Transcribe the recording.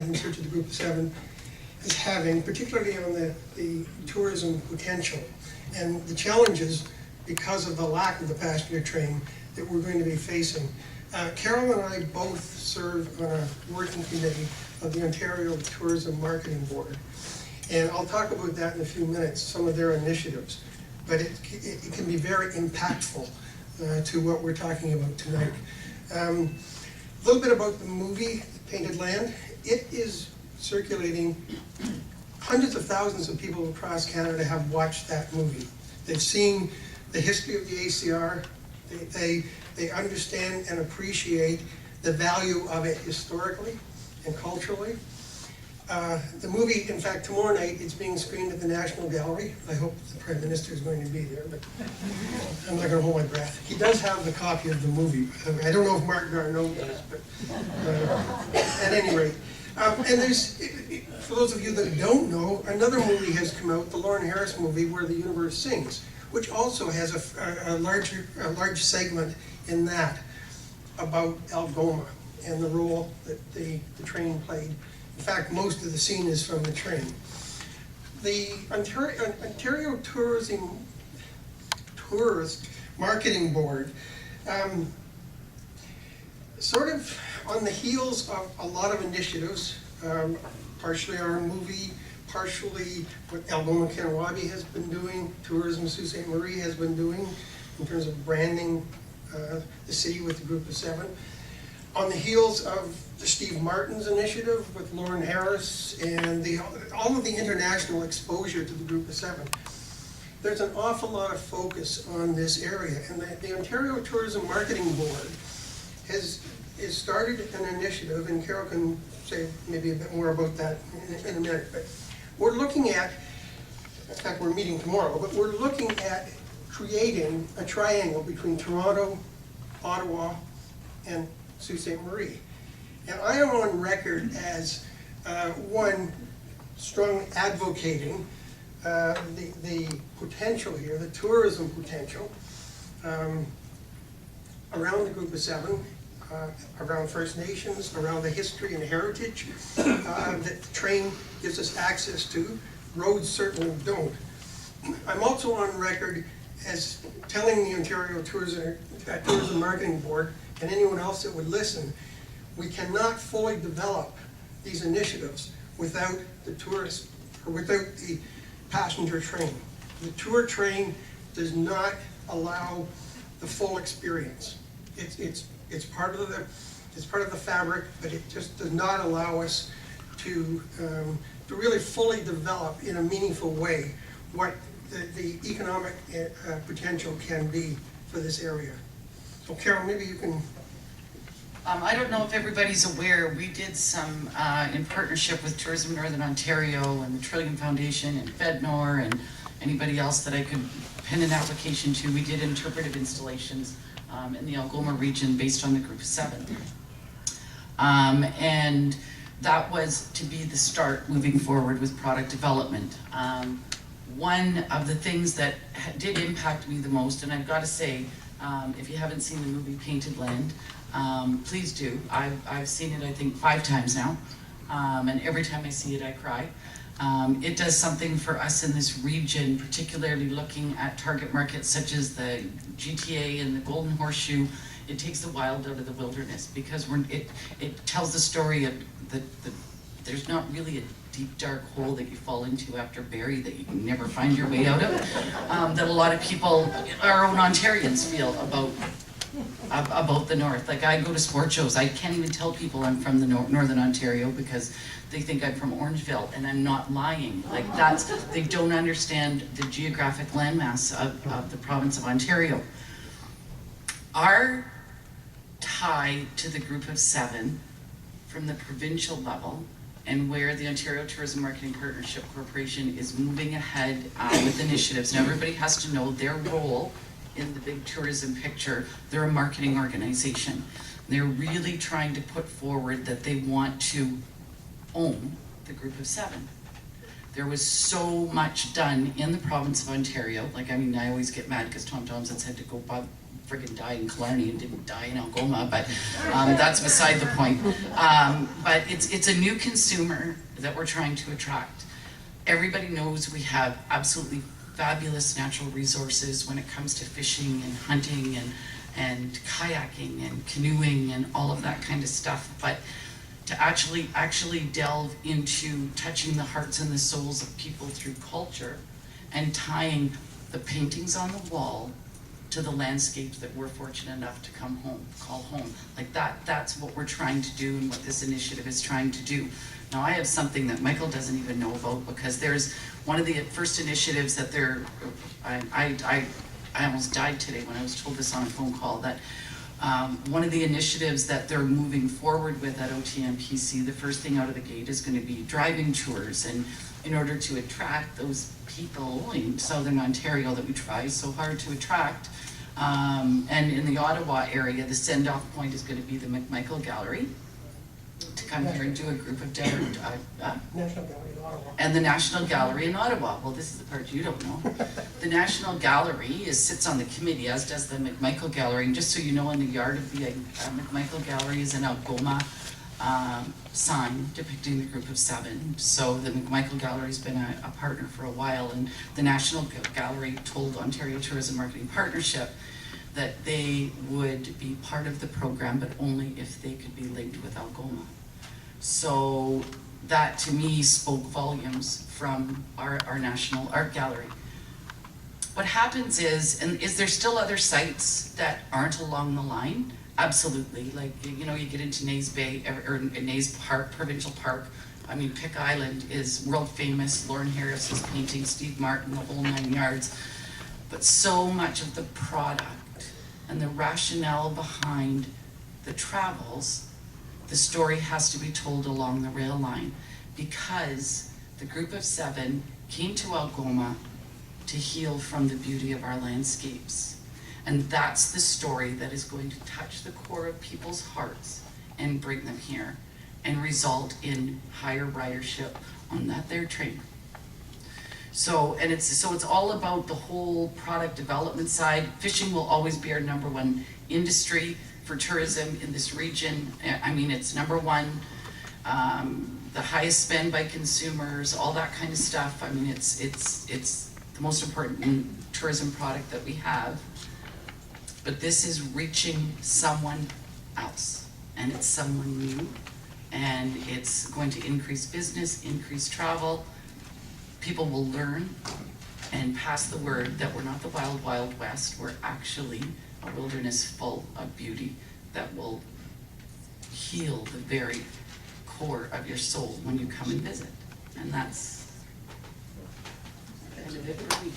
in search of the Group of Seven is having, particularly on the tourism potential and the challenges because of the lack of the passenger train that we're going to be facing. Carol and I both serve on a working committee of the Ontario Tourism Marketing Board. And I'll talk about that in a few minutes, some of their initiatives. But it can be very impactful to what we're talking about tonight. A little bit about the movie, Painted Land. It is circulating. Hundreds of thousands of people across Canada have watched that movie. They've seen the history of the ACR. They understand and appreciate the value of it historically and culturally. The movie, in fact, tomorrow night, it's being screened at the National Gallery. I hope the Prime Minister is going to be there, but I'm not going to hold my breath. He does have the copy of the movie. I don't know if Mark Garneau does, but at any rate. And there's, for those of you that don't know, another movie has come out, the Lauren Harris movie, Where the Universe Sings, which also has a large segment in that about Algoma and the role that the train played. In fact, most of the scene is from the train. The Ontario Tourist Marketing Board, sort of on the heels of a lot of initiatives, partially our movie, partially what Algoma Kinniwabi has been doing, Tourism Sault Ste. Marie has been doing in terms of branding the city with the Group of Seven. On the heels of the Steve Martin's initiative with Lauren Harris and all of the international exposure to the Group of Seven, there's an awful lot of focus on this area. And the Ontario Tourism Marketing Board has started an initiative, and Carol can say maybe a bit more about that in a minute, but we're looking at, in fact we're meeting tomorrow, but we're looking at creating a triangle between Toronto, Ottawa, and Sault Ste. Marie. And I am on record as one strong advocating the potential here, the tourism potential around the Group of Seven, around First Nations, around the history and heritage that the train gives us access to. Roads certainly don't. I'm also on record as telling the Ontario Tourism Marketing Board and anyone else that would listen, we cannot fully develop these initiatives without the tourist, or without the passenger train. The tour train does not allow the full experience. It's part of the fabric, but it just does not allow us to really fully develop in a meaningful way what the economic potential can be for this area. So Carol, maybe you can. I don't know if everybody's aware, we did some, in partnership with Tourism Northern Ontario and the Trillium Foundation and FedNor and anybody else that I could pen an application to, we did interpretive installations in the Algoma region based on the Group of Seven. And that was to be the start moving forward with product development. One of the things that did impact me the most, and I've got to say, if you haven't seen the movie Painted Land, please do. I've seen it I think 5 times now, and every time I see it I cry. It does something for us in this region, particularly looking at target markets such as the GTA and the Golden Horseshoe. It takes the wild out of the wilderness because it tells the story of there's not really a deep dark hole that you fall into after Barrie that you can never find your way out of, that a lot of people, our own Ontarians, feel about the North. Like I go to sport shows, I can't even tell people I'm from the Northern Ontario because they think I'm from Orangeville, and I'm not lying. Like they don't understand the geographic landmass of the province of Ontario. Our tie to the Group of Seven from the provincial level, and where the Ontario Tourism Marketing Partnership Corporation is moving ahead with initiatives. Now everybody has to know their role in the big tourism picture. They're a marketing organization. They're really trying to put forward that they want to own the Group of Seven. There was so much done in the province of Ontario. Like, I mean, I always get mad because Tom Thompson's had to go friggin' died in Killarney and didn't die in Algoma, but that's beside the point. But it's a new consumer that we're trying to attract. Everybody knows we have absolutely fabulous natural resources when it comes to fishing and hunting and kayaking and canoeing and all of that kind of stuff. But to actually delve into touching the hearts and the souls of people through culture and tying the paintings on the wall to the landscapes that we're fortunate enough to call home. Like that's what we're trying to do and what this initiative is trying to do. Now I have something that Michael doesn't even know about, because there's one of the first initiatives that I almost died today when I was told this on a phone call, that one of the initiatives that they're moving forward with at OTMPC, the first thing out of the gate is going to be driving tours. And in order to attract those people in Southern Ontario that we try so hard to attract, and in the Ottawa area, the send-off point is going to be the McMichael Gallery, to come here and do a group of National Gallery in Ottawa. and the National Gallery in Ottawa. Well, this is the part you don't know. The National Gallery sits on the committee, as does the McMichael Gallery. And just so you know, in the yard of the McMichael Gallery is an Algoma sign depicting the group of 7. So the McMichael Gallery's been a partner for a while, and the National Gallery told Ontario Tourism Marketing Partnership that they would be part of the program, but only if they could be linked with Algoma. So that to me spoke volumes from our National Art Gallery. What happens is there still other sites that aren't along the line? Absolutely. Like, you know, you get into Naze Bay, or Naze Park, Provincial Park. I mean, Pick Island is world famous. Lauren Harris's painting, Steve Martin, the whole 9 yards. But so much of the product and the rationale behind the travels, the story has to be told along the rail line, because the group of 7 came to Algoma to heal from the beauty of our landscapes. And that's the story that is going to touch the core of people's hearts and bring them here and result in higher ridership on that their train. So it's all about the whole product development side. Fishing will always be our #1 industry for tourism in this region. I mean, it's #1, the highest spend by consumers, all that kind of stuff. I mean, it's the most important tourism product that we have. But this is reaching someone else, and it's someone new, and it's going to increase business, increase travel. People will learn and pass the word that we're not the wild, wild west. We're actually a wilderness full of beauty that will heal the very core of your soul when you come and visit. And that's kind of it for me.